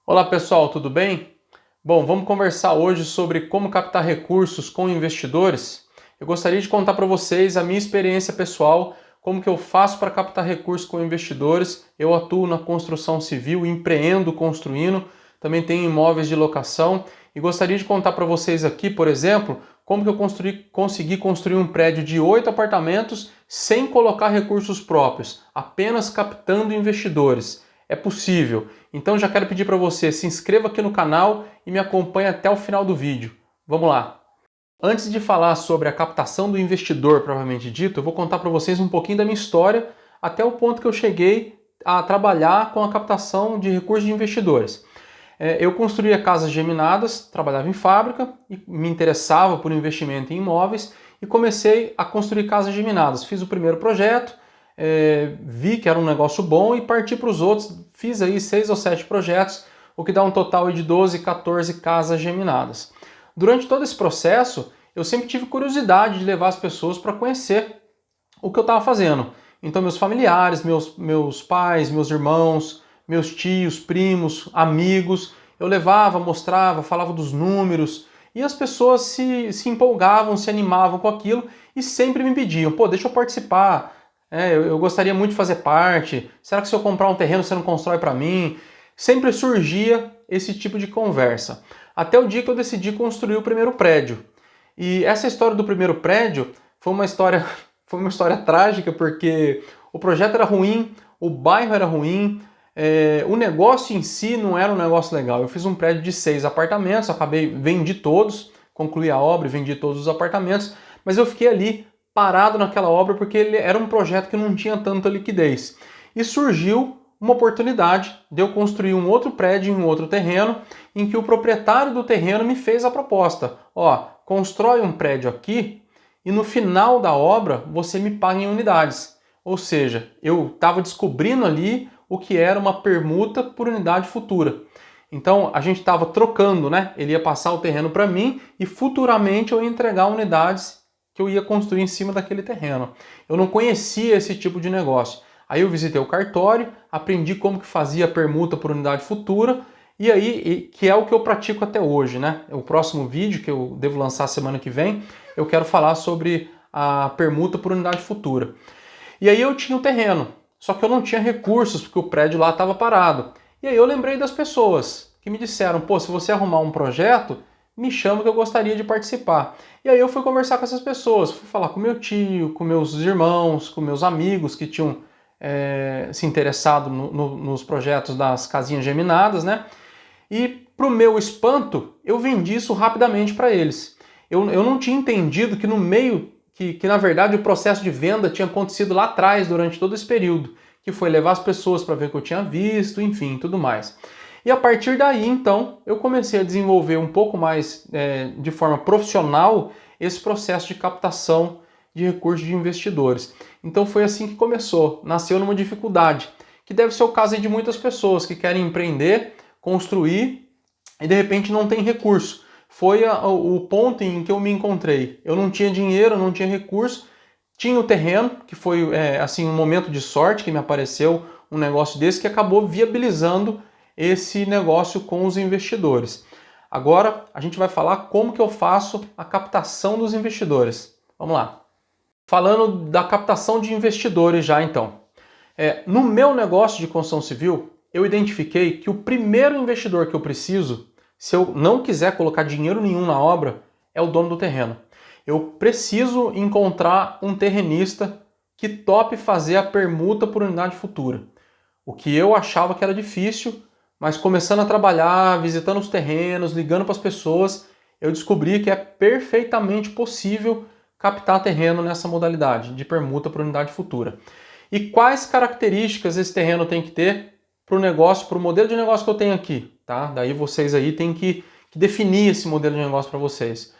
Olá pessoal, tudo bem? Bom, vamos conversar hoje sobre como captar recursos com investidores. Eu gostaria de contar para vocês a minha experiência pessoal, como que eu faço para captar recursos com investidores. Eu atuo na construção civil, empreendo construindo, também tenho imóveis de locação e gostaria de contar para vocês aqui, por exemplo, como que eu consegui construir um prédio de 8 apartamentos sem colocar recursos próprios, apenas captando investidores. É possível. Então já quero pedir para você, se inscreva aqui no canal e me acompanhe até o final do vídeo. Vamos lá! Antes de falar sobre a captação do investidor, propriamente dito, eu vou contar para vocês um pouquinho da minha história até o ponto que eu cheguei a trabalhar com a captação de recursos de investidores. Eu construía casas geminadas, trabalhava em fábrica e me interessava por investimento em imóveis e comecei a construir casas geminadas. Fiz o primeiro projeto, vi que era um negócio bom e parti para os outros. Fiz aí 6 ou 7 projetos, o que dá um total de 12, 14 casas geminadas. Durante todo esse processo, eu sempre tive curiosidade de levar as pessoas para conhecer o que eu estava fazendo. Então, meus familiares, meus pais, meus irmãos, meus tios, primos, amigos, eu levava, mostrava, falava dos números e as pessoas se empolgavam, se animavam com aquilo e sempre me pediam, pô, deixa eu participar, eu gostaria muito de fazer parte, será que se eu comprar um terreno você não constrói para mim? Sempre surgia esse tipo de conversa. Até o dia que eu decidi construir o primeiro prédio. E essa história do primeiro prédio foi uma história trágica, porque o projeto era ruim, o bairro era ruim, o negócio em si não era um negócio legal. Eu fiz um prédio de 6 apartamentos, vendi todos, concluí a obra e vendi todos os apartamentos, mas eu fiquei ali parado naquela obra porque ele era um projeto que não tinha tanta liquidez. E surgiu uma oportunidade de eu construir um outro prédio em um outro terreno, em que o proprietário do terreno me fez a proposta. Ó, constrói um prédio aqui e no final da obra você me paga em unidades. Ou seja, eu estava descobrindo ali o que era uma permuta por unidade futura. Então a gente estava trocando, né? Ele ia passar o terreno para mim e futuramente eu ia entregar unidades que eu ia construir em cima daquele terreno. Eu não conhecia esse tipo de negócio. Aí eu visitei o cartório, aprendi como que fazia a permuta por unidade futura e aí, que é o que eu pratico até hoje, né? O próximo vídeo que eu devo lançar semana que vem, eu quero falar sobre a permuta por unidade futura. E aí eu tinha o terreno, só que eu não tinha recursos porque o prédio lá estava parado. E aí eu lembrei das pessoas que me disseram, pô, se você arrumar um projeto, me chama que eu gostaria de participar. E aí eu fui conversar com essas pessoas, fui falar com meu tio, com meus irmãos, com meus amigos que tinham se interessado nos projetos das casinhas geminadas, né? E para o meu espanto, eu vendi isso rapidamente para eles. Eu não tinha entendido que no meio, que na verdade o processo de venda tinha acontecido lá atrás, durante todo esse período, que foi levar as pessoas para ver o que eu tinha visto, enfim, tudo mais. E a partir daí, então, eu comecei a desenvolver um pouco mais de forma profissional esse processo de captação de recursos de investidores. Então foi assim que começou, nasceu numa dificuldade, que deve ser o caso de muitas pessoas que querem empreender, construir e de repente não tem recurso. Foi o ponto em que eu me encontrei. Eu não tinha dinheiro, não tinha recurso, tinha o terreno, que foi assim um momento de sorte que me apareceu um negócio desse que acabou viabilizando esse negócio com os investidores. Agora a gente vai falar como que eu faço a captação dos investidores. Vamos lá. Falando da captação de investidores já então. No meu negócio de construção civil, eu identifiquei que o primeiro investidor que eu preciso, se eu não quiser colocar dinheiro nenhum na obra, é o dono do terreno. Eu preciso encontrar um terrenista que tope fazer a permuta por unidade futura. O que eu achava que era difícil, mas começando a trabalhar, visitando os terrenos, ligando para as pessoas, eu descobri que é perfeitamente possível captar terreno nessa modalidade de permuta por unidade futura. E quais características esse terreno tem que ter para o negócio, para o modelo de negócio que eu tenho aqui, tá? Daí vocês aí têm que definir esse modelo de negócio para vocês.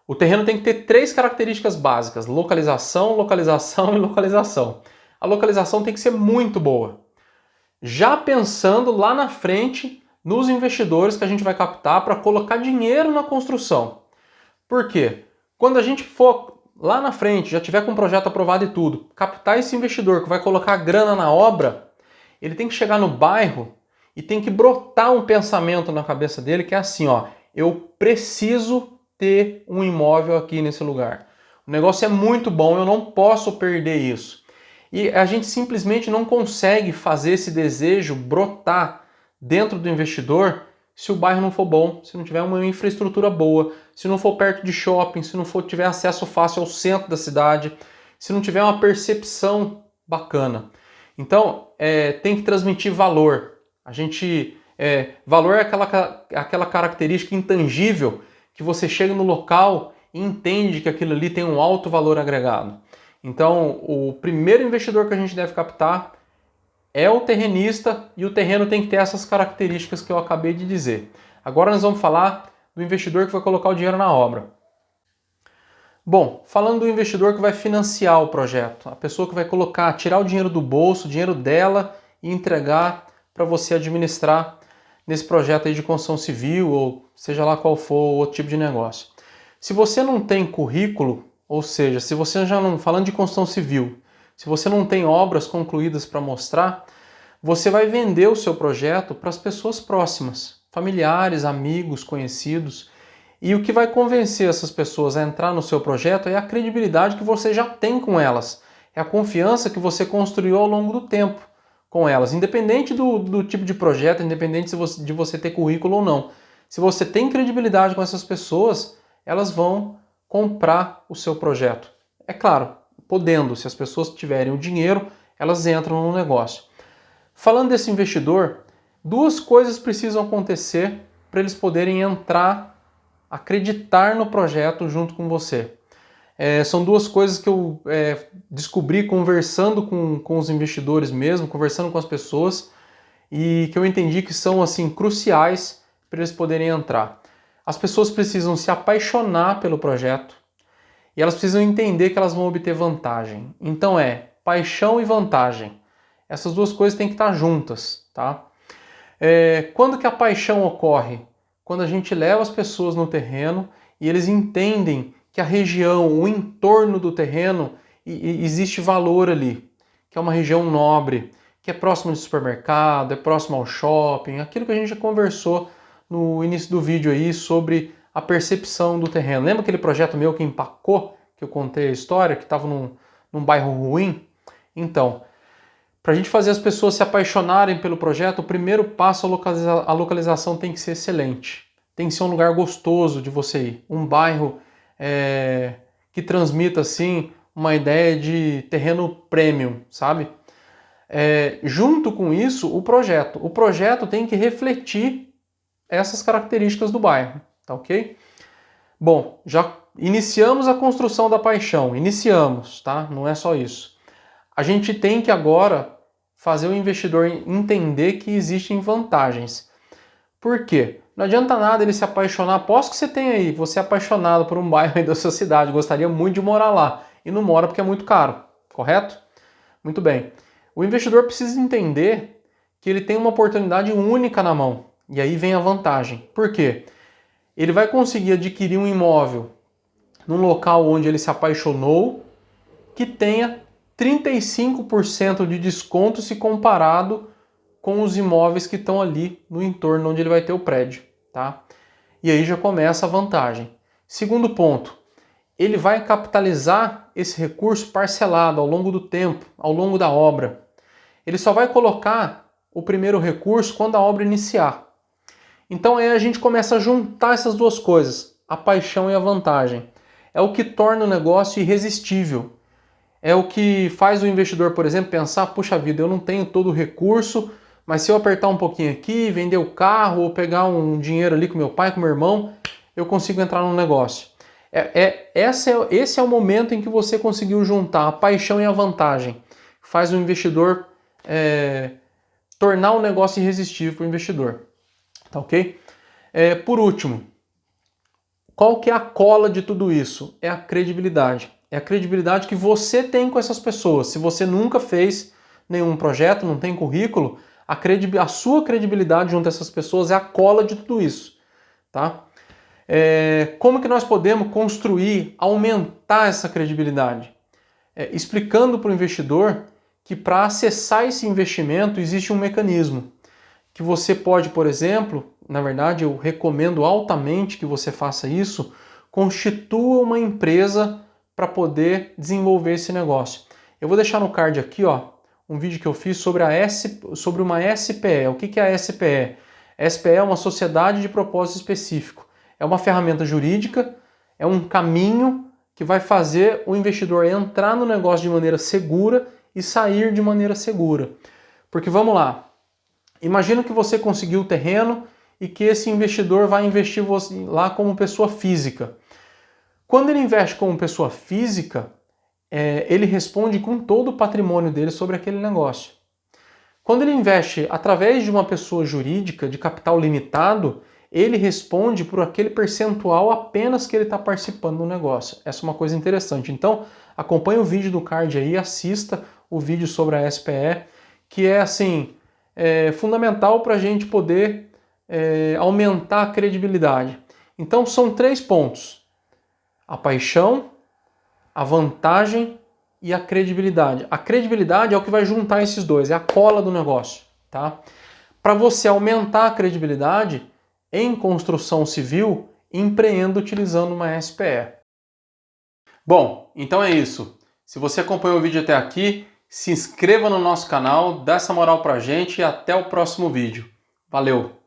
O terreno tem que ter 3 características básicas: localização, localização e localização. A localização tem que ser muito boa. Já pensando lá na frente nos investidores que a gente vai captar para colocar dinheiro na construção. Por quê? Quando a gente for lá na frente, já tiver com o projeto aprovado e tudo, captar esse investidor que vai colocar grana na obra, ele tem que chegar no bairro e tem que brotar um pensamento na cabeça dele que é assim, ó, eu preciso ter um imóvel aqui nesse lugar. O negócio é muito bom, eu não posso perder isso. E a gente simplesmente não consegue fazer esse desejo brotar dentro do investidor se o bairro não for bom, se não tiver uma infraestrutura boa, se não for perto de shopping, se não for tiver acesso fácil ao centro da cidade, se não tiver uma percepção bacana. Então, tem que transmitir valor. Valor é aquela característica intangível que você chega no local e entende que aquilo ali tem um alto valor agregado. Então, o primeiro investidor que a gente deve captar é o terrenista e o terreno tem que ter essas características que eu acabei de dizer. Agora nós vamos falar do investidor que vai colocar o dinheiro na obra. Bom, falando do investidor que vai financiar o projeto, a pessoa que vai tirar o dinheiro do bolso, o dinheiro dela e entregar para você administrar nesse projeto aí de construção civil ou seja lá qual for o outro tipo de negócio. Se você não tem currículo, ou seja, se você já não, falando de construção civil, se você não tem obras concluídas para mostrar, você vai vender o seu projeto para as pessoas próximas, familiares, amigos, conhecidos. E o que vai convencer essas pessoas a entrar no seu projeto é a credibilidade que você já tem com elas, é a confiança que você construiu ao longo do tempo com elas, independente do tipo de projeto, independente de você ter currículo ou não. Se você tem credibilidade com essas pessoas, elas vão comprar o seu projeto. É claro, podendo, se as pessoas tiverem o dinheiro, elas entram no negócio. Falando desse investidor, duas coisas precisam acontecer para eles poderem entrar, acreditar no projeto junto com você. São duas coisas que eu descobri conversando com os investidores mesmo, conversando com as pessoas, e que eu entendi que são assim cruciais para eles poderem entrar. As pessoas precisam se apaixonar pelo projeto e elas precisam entender que elas vão obter vantagem. Então paixão e vantagem. Essas duas coisas têm que estar juntas, tá? Quando que a paixão ocorre? Quando a gente leva as pessoas no terreno e eles entendem que a região, o entorno do terreno, existe valor ali, que é uma região nobre, que é próximo de supermercado, é próximo ao shopping, aquilo que a gente já conversou no início do vídeo aí sobre a percepção do terreno. Lembra aquele projeto meu que empacou, que eu contei a história, que estava num bairro ruim? Então, para a gente fazer as pessoas se apaixonarem pelo projeto, o primeiro passo, a localização tem que ser excelente. Tem que ser um lugar gostoso de você ir. Um bairro que transmita assim uma ideia de terreno premium, sabe? Junto com isso, o projeto. O projeto tem que refletir essas características do bairro, tá ok? Bom, já iniciamos a construção da paixão. Iniciamos, tá? Não é só isso. A gente tem que agora fazer o investidor entender que existem vantagens. Por quê? Não adianta nada ele se apaixonar. Aposto que você tem aí, você é apaixonado por um bairro aí da sua cidade, gostaria muito de morar lá. E não mora porque é muito caro, correto? Muito bem. O investidor precisa entender que ele tem uma oportunidade única na mão. E aí vem a vantagem. Por quê? Ele vai conseguir adquirir um imóvel num local onde ele se apaixonou, que tenha 35% de desconto se comparado com os imóveis que estão ali no entorno onde ele vai ter o prédio, tá? E aí já começa a vantagem. Segundo ponto, ele vai capitalizar esse recurso parcelado ao longo do tempo, ao longo da obra. Ele só vai colocar o primeiro recurso quando a obra iniciar. Então aí a gente começa a juntar essas duas coisas, a paixão e a vantagem. É o que torna o negócio irresistível. É o que faz o investidor, por exemplo, pensar, puxa vida, eu não tenho todo o recurso, mas se eu apertar um pouquinho aqui, vender o carro ou pegar um dinheiro ali com meu pai, com meu irmão, eu consigo entrar no negócio. Esse é o momento em que você conseguiu juntar a paixão e a vantagem. Faz o investidor tornar o negócio irresistível para o investidor. Tá ok? Por último, qual que é a cola de tudo isso? É a credibilidade. É a credibilidade que você tem com essas pessoas. Se você nunca fez nenhum projeto, não tem currículo, a sua credibilidade junto a essas pessoas é a cola de tudo isso. Tá? Como que nós podemos construir, aumentar essa credibilidade? Explicando para o investidor que para acessar esse investimento existe um mecanismo, que você pode, por exemplo, na verdade eu recomendo altamente que você faça isso, constitua uma empresa para poder desenvolver esse negócio. Eu vou deixar no card aqui, ó, um vídeo que eu fiz sobre uma SPE. O que é a SPE? A SPE é uma sociedade de propósito específico. É uma ferramenta jurídica, é um caminho que vai fazer o investidor entrar no negócio de maneira segura e sair de maneira segura. Porque vamos lá, imagina que você conseguiu o terreno e que esse investidor vai investir lá como pessoa física. Quando ele investe como pessoa física, ele responde com todo o patrimônio dele sobre aquele negócio. Quando ele investe através de uma pessoa jurídica de capital limitado, ele responde por aquele percentual apenas que ele está participando do negócio. Essa é uma coisa interessante. Então, acompanhe o vídeo do card aí, assista o vídeo sobre a SPE, que é assim, fundamental para a gente poder aumentar a credibilidade. Então, são 3 pontos: a paixão, a vantagem e a credibilidade. A credibilidade é o que vai juntar esses dois, é a cola do negócio, tá? Para você aumentar a credibilidade em construção civil, empreenda utilizando uma SPE. Bom, então é isso. Se você acompanhou o vídeo até aqui, se inscreva no nosso canal, dá essa moral pra gente e até o próximo vídeo. Valeu!